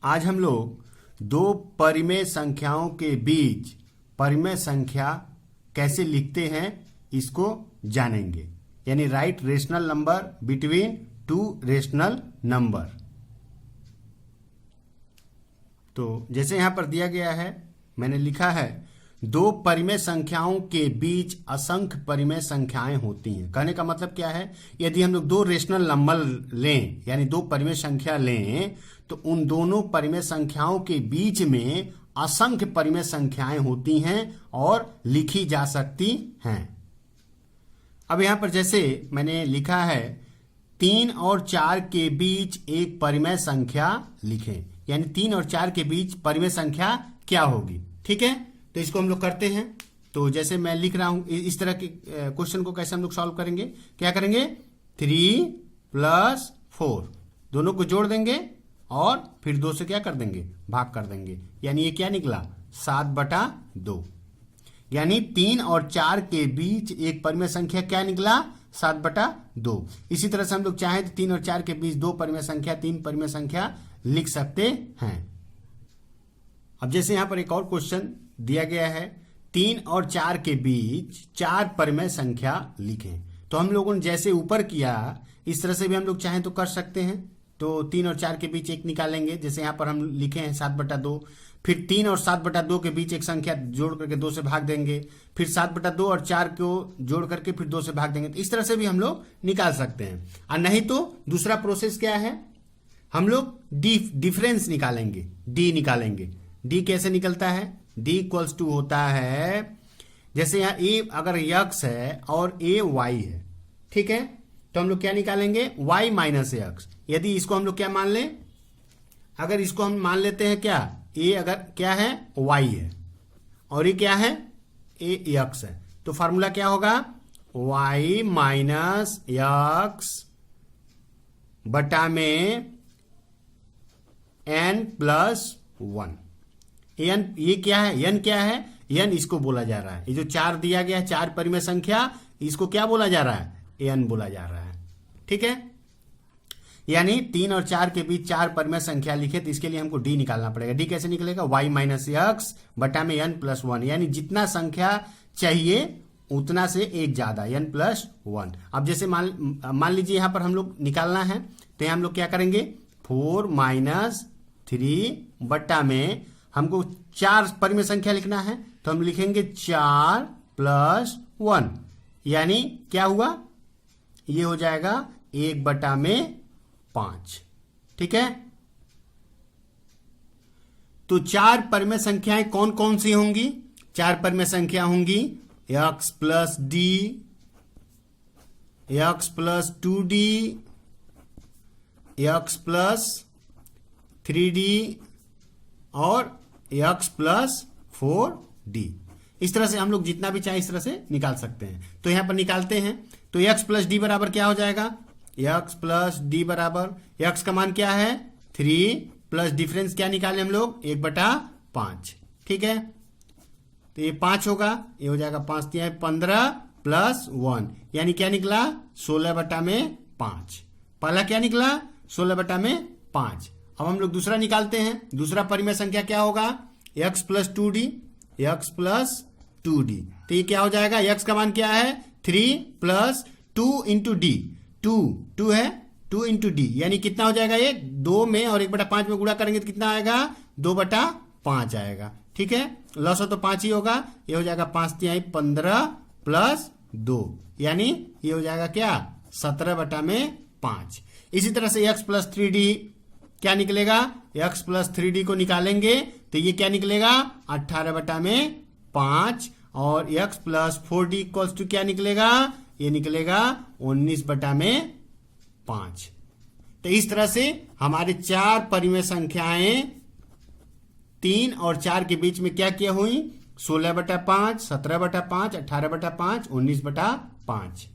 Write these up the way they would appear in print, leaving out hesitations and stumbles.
आज हम लोग दो परिमेय संख्याओं के बीच परिमेय संख्या कैसे लिखते हैं इसको जानेंगे, यानी right rational number between two rational number. तो जैसे यहां पर दिया गया है, मैंने लिखा है दो परिमेय संख्याओं के बीच असंख्य परिमेय संख्याएं होती हैं। कहने का मतलब क्या है, यदि हम लोग दो रेशनल नंबर लें यानी दो परिमेय संख्या लें तो उन दोनों परिमेय संख्याओं के बीच में असंख्य परिमेय संख्याएं होती हैं और लिखी जा सकती हैं। अब यहां पर जैसे मैंने लिखा है 3 और 4 के बीच एक परिमेय संख्या लिखें, यानी 3 और 4 के बीच परिमेय संख्या क्या होगी। ठीक है, तो इसको हम लोग करते हैं। तो जैसे मैं लिख रहा हूं इस तरह के क्वेश्चन को कैसे हम लोग सॉल्व करेंगे, क्या करेंगे 3 + 4 दोनों को जोड़ देंगे और फिर 2 से क्या कर देंगे, भाग कर देंगे, यानी ये क्या निकला 7/2। यानी 3 और 4 के बीच एक परिमेय संख्या क्या निकला 7/2। इसी तरह से हम लोग चाहें तो 3 और 4 के बीच दो परिमेय संख्या, 3 परिमेय संख्या लिख सकते हैं। अब जैसे यहां पर एक और क्वेश्चन दिया गया है 3 और 4 के बीच 4 परिमेय संख्या लिखें। तो हम लोगों ने जैसे ऊपर किया इस तरह से भी हम लोग चाहें तो कर सकते हैं। तो 3 और 4 के बीच एक निकालेंगे, जैसे यहां पर हम लिखे हैं 7/2। फिर 3 और 7/2 के बीच एक संख्या जोड़ करके 2 से भाग देंगे, फिर 7/2 और 4 को जोड़ करके फिर 2 से भाग देंगे। तो इस तरह से भी हम लोग निकाल सकते हैं। और नहीं तो दूसरा प्रोसेस क्या है, हम लोग डिफरेंस निकालेंगे, डी निकालेंगे। डी कैसे निकलता है, डी = होता है, जैसे यहाँ ए अगर x है और a y है, ठीक है, तो हम लोग क्या निकालेंगे y - x। यदि इसको हम लोग क्या मान लें, अगर इसको हम मान लेते हैं क्या, a अगर क्या है y है और ये क्या है a x है, तो फार्मूला क्या होगा y - x बटा में n+1। n ये क्या है, n क्या है, n इसको बोला जा रहा है, ये जो 4 दिया गया है 4 परिमेय संख्या, इसको क्या बोला जा रहा है, n बोला जा रहा है। ठीक है, यानी 3 और 4 के बीच 4 परिमेय संख्या लिखे, तो इसके लिए हमको d निकालना पड़ेगा। d कैसे निकलेगा, y - x बटा में n+1, यानी जितना संख्या चाहिए उतना से एक ज्यादा n+1। अब जैसे मान लीजिए यहां पर हम लोग निकालना है, तो यहां हम लोग क्या करेंगे 4 - 3 बटा में हमको 4 परिमेय संख्या लिखना है, तो हम लिखेंगे 4 + 1, यानी क्या हुआ, ये हो जाएगा 1/5। ठीक है, तो 4 परिमेय संख्याएं कौन कौन सी होंगी, 4 परिमेय संख्या होंगी x + d, x + 2d, x + 3d और x + 4d। इस तरह से हम लोग जितना भी चाहे इस तरह से निकाल सकते हैं। तो यहां पर निकालते हैं, तो x + d बराबर क्या हो जाएगा, x + d बराबर x का मान क्या है 3 प्लस डिफरेंस क्या निकाले हम लोग 1/5। ठीक है, तो ये 5 होगा, ये हो जाएगा 5 × 15 + 1, यानी क्या निकला 16/5। पहला क्या निकला 16/5। अब हम लोग दूसरा निकालते हैं, दूसरा परिमेय संख्या क्या होगा x + 2d, x + 2d। तो ये क्या हो जाएगा, x का मान क्या है 3 + 2 × d, 2 है 2 × d, यानी कितना हो जाएगा, ये 2 में और 1/5 में गुणा करेंगे तो कितना आएगा 2/5 आएगा। ठीक है, लॉस हो तो 5 ही होगा, ये हो जाएगा 5 × 15 + 2, यानी ये हो जाएगा क्या 17/5। इसी तरह से x + 3d क्या निकलेगा, x + 3d को निकालेंगे तो ये क्या निकलेगा 18/5, और x + 4d = क्या निकलेगा, ये निकलेगा 19/5। तो इस तरह से हमारे 4 परिमेय संख्याएं 3 और 4 के बीच में क्या क्या हुई 16/5, 17/5, 18/5, 19/5।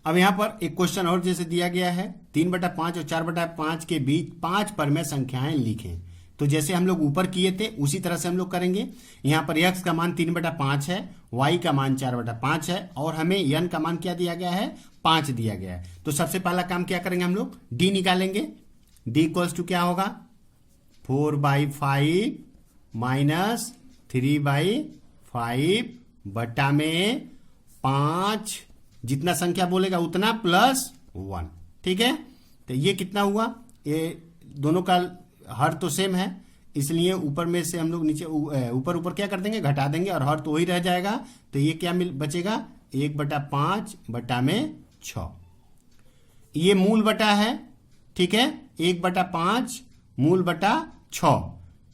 अब यहां पर एक क्वेश्चन और जैसे दिया गया है 3/5 और 4/5 के बीच 5 परिमेय संख्याएं लिखें। तो जैसे हम लोग ऊपर किए थे उसी तरह से हम लोग करेंगे। यहाँ पर x का मान 3/5 है, y का मान 4/5 है और हमें n का मान क्या दिया गया है 5 दिया गया है। तो सबसे पहला काम क्या करेंगे हम लोग d निकालेंगे। d इक्वल्स टू क्या होगा 4/5 माइनस 3/5 बटा में 5, जितना संख्या बोलेगा उतना प्लस 1। ठीक है, तो ये कितना हुआ, ये दोनों का हर तो सेम है, इसलिए ऊपर में से हम लोग नीचे ऊपर ऊपर क्या कर देंगे, घटा देंगे, और हर तो वही रह जाएगा। तो ये क्या बचेगा, 1/5 बटा में 6। ये मूल बटा है, ठीक है, 1/5 मूल बटा 6।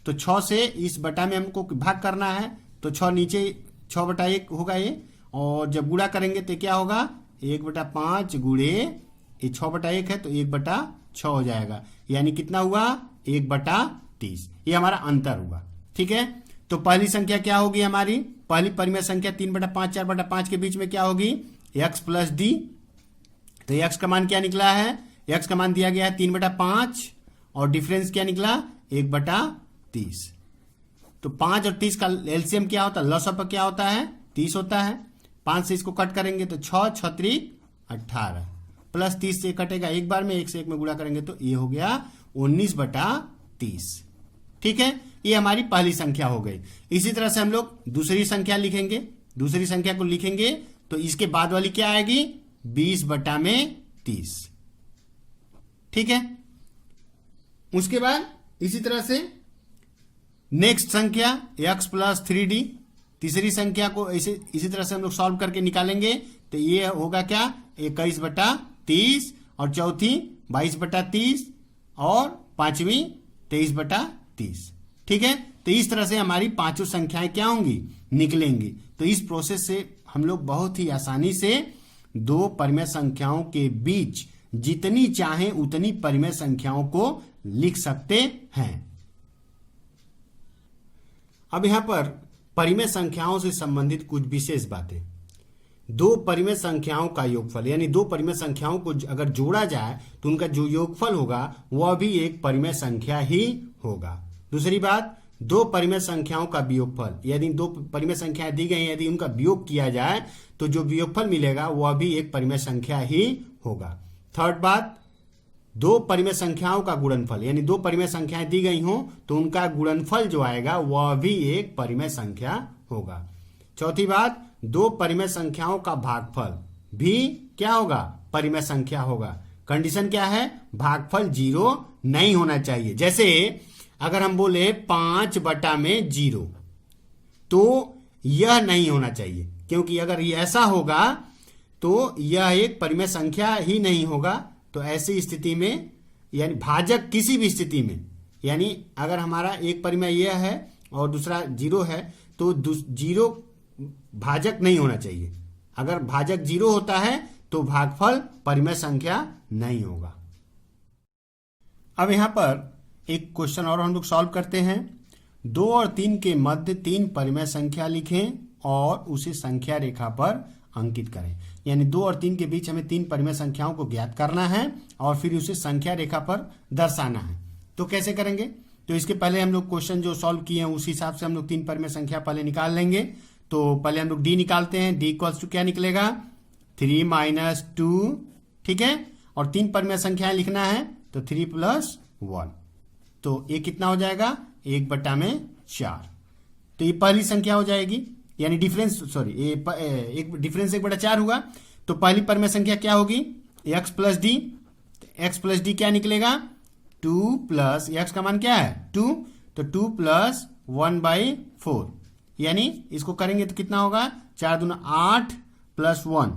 तो 6 से इस बटा में हमको भाग करना है, तो 6 नीचे 6/1 होगा ये, और जब गुणा करेंगे तो क्या होगा, 1/5 गुणे ये 6/1 है तो 1/6 हो जाएगा, यानी कितना हुआ, 1/30। ये हमारा अंतर हुआ। ठीक है, तो पहली संख्या क्या होगी हमारी, पहली परिमेय संख्या 3/5 4/5 के बीच में क्या होगी, x प्लस डी। तो x का मान क्या निकला है, x का मान दिया गया है 3/5 और डिफरेंस क्या निकला 1/30। तो 5 और 30 का एलसीएम क्या होता है, लसअप क्या होता है, 30 होता है। 5 से इसको कट करेंगे तो 6 6 3 18 प्लस 30 से कटेगा एक बार में, 1 से 1 में गुणा करेंगे तो ये हो गया 19/30। ठीक है, ये हमारी पहली संख्या हो गई। इसी तरह से हम लोग दूसरी संख्या लिखेंगे, दूसरी संख्या को लिखेंगे तो इसके बाद वाली क्या आएगी, 20/30। ठीक है, उसके बाद इसी तरह से नेक्स्ट संख्या x प्लस 3d, तीसरी संख्या को इसी तरह से हम लोग सॉल्व करके निकालेंगे तो ये होगा क्या, 21/30, और चौथी 22/30, और पांचवी 23/30। ठीक है, तो इस तरह से हमारी पांचों संख्याएं क्या होंगी, निकलेंगी। तो इस प्रोसेस से हम लोग बहुत ही आसानी से दो परिमेय संख्याओं के बीच जितनी चाहें उतनी परिमेय संख्याओं को लिख सकते हैं। अब यहां पर परिमेय संख्याओं से संबंधित कुछ विशेष बातें। दो परिमेय संख्याओं का योगफल, यानी दो परिमेय संख्याओं को अगर जोड़ा जाए तो उनका जो योगफल होगा वह भी एक परिमेय संख्या ही होगा। दूसरी बात, दो परिमेय संख्याओं का वियोगफल, यदि दो परिमेय संख्याएं दी गई, यदि उनका वियोग किया जाए तो जो वियोगफल मिलेगा वह भी एक परिमेय संख्या ही होगा। थर्ड बात, दो परिमेय संख्याओं का गुणनफल, यानी दो परिमेय संख्याएं दी गई हों तो उनका गुणनफल जो आएगा वह भी एक परिमेय संख्या होगा। चौथी बात, दो परिमेय संख्याओं का भागफल भी क्या होगा, परिमेय संख्या होगा। कंडीशन क्या है, भागफल 0 नहीं होना चाहिए। जैसे अगर हम बोले 5/0 तो यह नहीं होना चाहिए, क्योंकि अगर ये ऐसा होगा तो यह एक परिमेय संख्या ही नहीं होगा। तो ऐसी स्थिति में, यानी भाजक किसी भी स्थिति में, यानी अगर हमारा एक परिमेय यह है और दूसरा 0 है तो 0 भाजक नहीं होना चाहिए। अगर भाजक 0 होता है तो भागफल परिमेय संख्या नहीं होगा। अब यहां पर एक क्वेश्चन और हम लोग सॉल्व करते हैं। 2 और 3 के मध्य 3 परिमेय संख्या लिखें और उसे संख्या रेखा पर अंकित करें। यानी 2 और 3 के बीच हमें 3 परिमेय संख्याओं को ज्ञात करना है और फिर उसे संख्या रेखा पर दर्शाना है। तो कैसे करेंगे, तो इसके पहले हम लोग क्वेश्चन जो सॉल्व किए हैं उस हिसाब से हम लोग 3 परिमेय संख्या पहले निकाल लेंगे। तो पहले हम लोग डी निकालते हैं। डी इक्वल्स टू क्या निकलेगा, 3 - 2। ठीक है, और 3 परिमेय संख्याएं लिखना है तो 3 + 1, तो ये कितना हो जाएगा, 1/4। तो ये पहली संख्या हो जाएगी, यानी डिफरेंस, सॉरी एक डिफरेंस 1/4 हुआ। तो पहली परिमेय संख्या क्या होगी, x plus D. x plus D क्या निकलेगा, 2 प्लस x का मान क्या है 2, तो 2 + 1/4, यानी इसको करेंगे तो कितना होगा, 4 दूना 8 + 1।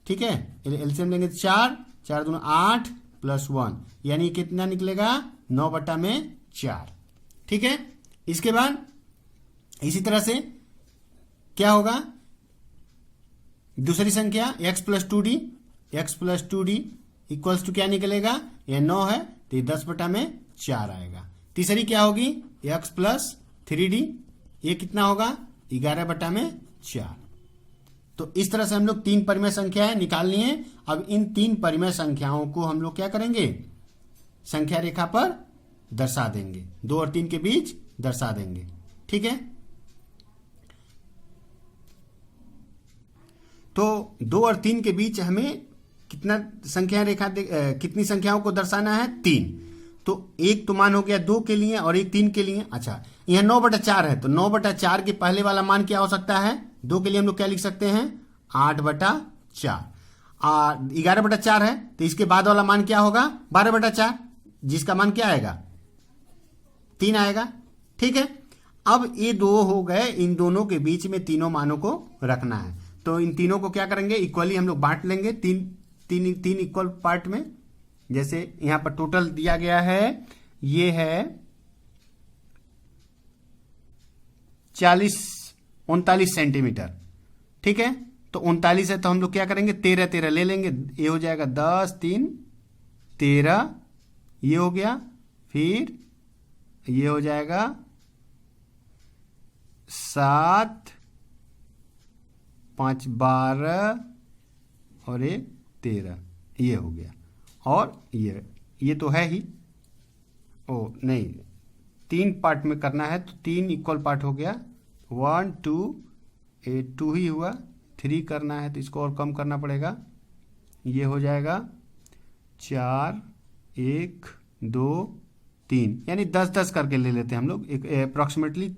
ठीक है, एलसीएम लेंगे तो 4 4 दूना 8 + 1, यानी कितना निकलेगा, 9/4। ठीक है, इसके बाद इसी तरह से क्या होगा, दूसरी संख्या x + 2d। x + 2d equals to क्या निकलेगा, यह 9 है तो ये 10/4 आएगा। तीसरी क्या होगी, x + 3d, ये कितना होगा, 11/4। तो इस तरह से हम लोग 3 परिमेय संख्याएं निकाल लिए। अब इन 3 परिमेय संख्याओं को हम लोग क्या करेंगे, संख्या रेखा पर दर्शा देंगे, 2 और 3 के बीच दर्शा देंगे। ठीक है, तो 2 और 3 के बीच हमें कितना संख्या रेखा कितनी संख्याओं को दर्शाना है, 3। तो एक तो मान हो गया 2 के लिए और एक 3 के लिए। अच्छा, यहाँ 9/4 है, तो 9/4 के पहले वाला मान क्या हो सकता है? 2 के लिए हम लोग क्या लिख सकते हैं? 8/4। 11/4 है, तो इसके बाद वाला मान क्या होगा? 12/4, जिसका मान क्या आएगा? 3 आएगा। ठीक है, अब ये 2 हो गए, इन दोनों के बीच में तीनों मानों को रखना है। तो इन तीनों को क्या करेंगे? इक्वली हम लोग बांट लेंगे तीन इक्वल पार्ट में। जैसे यहां पर टोटल दिया गया है, ये है 39 सेंटीमीटर। ठीक है, तो 39 है, तो हम लोग क्या करेंगे? 13 ले लेंगे। ये हो जाएगा 10 3 13, ये हो गया। फिर ये हो जाएगा 7 5 12 और 1 13, ये हो गया। और ये तो है ही। ओ नहीं, 3 पार्ट में करना है, तो 3 इक्वल पार्ट हो गया। 1 2 2 ही हुआ। 3 करना है तो इसको और कम करना पड़ेगा। ये हो जाएगा 4 1 2 3, यानी 10 करके ले लेते हैं हम लोग। एक अप्रॉक्सीमेटली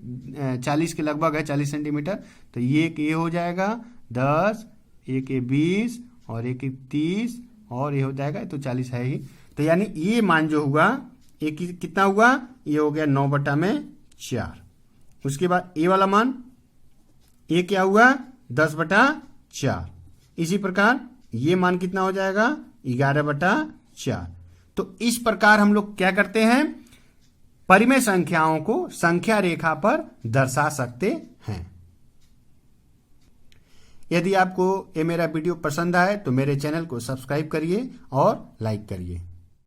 40 के लगभग है, 40 सेंटीमीटर। तो ये हो जाएगा 10, एक 20 और एक 30 और ये हो जाएगा, तो 40 है ही। तो यानी ये मान जो हुआ, ये कितना हुआ? ये हो गया 9/4। उसके बाद ये वाला मान, ये क्या हुआ? 10/4। इसी प्रकार ये मान कितना हो जाएगा? 11/4। तो इस प्रकार हम लोग क्या करते हैं? परिमेय संख्याओं को संख्या रेखा पर दर्शा सकते हैं। यदि आपको ये मेरा वीडियो पसंद आए तो मेरे चैनल को सब्सक्राइब करिए और लाइक करिए।